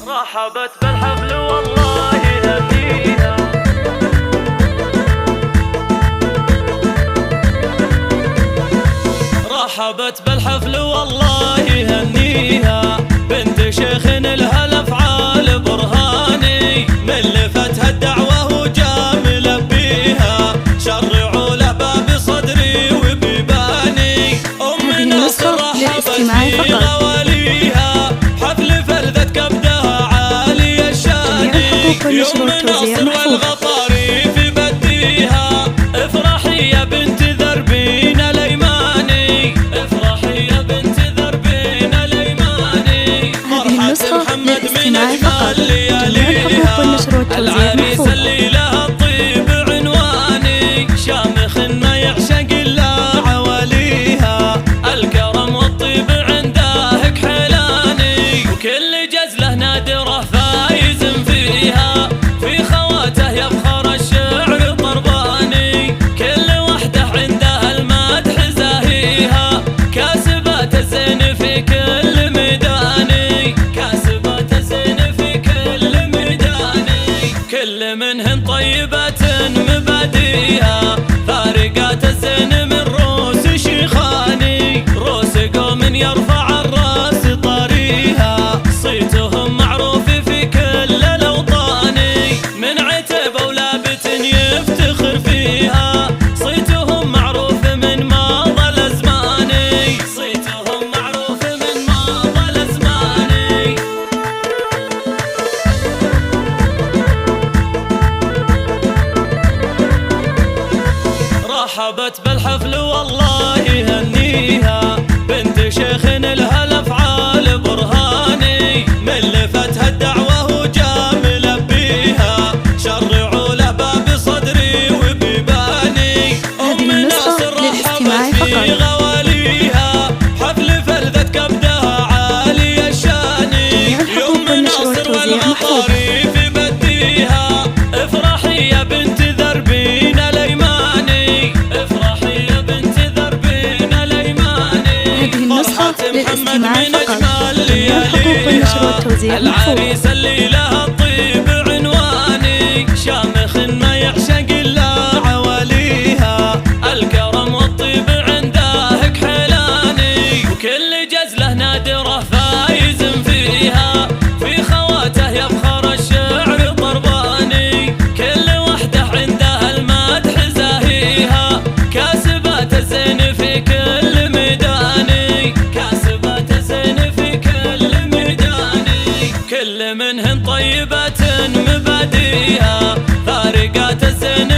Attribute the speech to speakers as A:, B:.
A: رحبت بالحفل والله يهنيها. رحبت بالحفل والله يهنيها، بنت شيخ لها الافعال برهاني، من لفتها الدعوه وجا ملبيها، شرعوا له باب صدري وبيباني. ام ناصر رحبت في غواليها، حفل فلذت كبدها عالي الشان، يوم ناصر والغطاري في بديها. افرحي يا بنت ذربين الايماني، افرحي يا بنت ذربين الايماني. فرحة محمد من اجمل لياليها، العريس اللي لها الطيب عنواني، شامخ ما يعشق الا عواليها، الكرم والطيب عنده كحيلاني، وكل جزله نادره فايز فيها، في خواته يفخر الشعر طرباني، كل وحده عندها المدح زاهيها، كاسبات الزين في كل ميداني، كاسبات الزين في كل ميداني. كل منهن طيبات مباديها، فارقات الزين من روس شيخاني، روس قوم يرفع الراس طريها، صيتهم معروف في كل الاوطان، من عتب ولابت يفتخر فيها، صيتهم معروف من ماضى الازمان، صيتهم معروف من ماضى الازمان. رحبت بالحفل والله يهنيها، بنت شيخ لها الافعال برهاني، من لفتها الدعوه وجا ملبيها، شرعوا له باب صدري وبيباني. ام ناصر رحبت في غواليها، حفل فلذت كبدها عالي الشان، يوم ناصر والغطاري في بديها. افرحي يا بنت ذربين الايماني، افرحي يا بنت ذربين الايماني. فرحة محمد من اجمل لياليها، العريس اللي لها الطيب عنواني، شامخ ما يعشق الا عواليها، الكرم والطيب عنده كحيلاني، وكل جزله نادره فايز فيها، في خواته يفخر الشعر طرباني، كل وحده عندها المدح زاهيها، كاسبات الزين في كل ميداني، كاسبات الزين في كل ميداني. كل منهن طيبات مباديها، فارقات الزين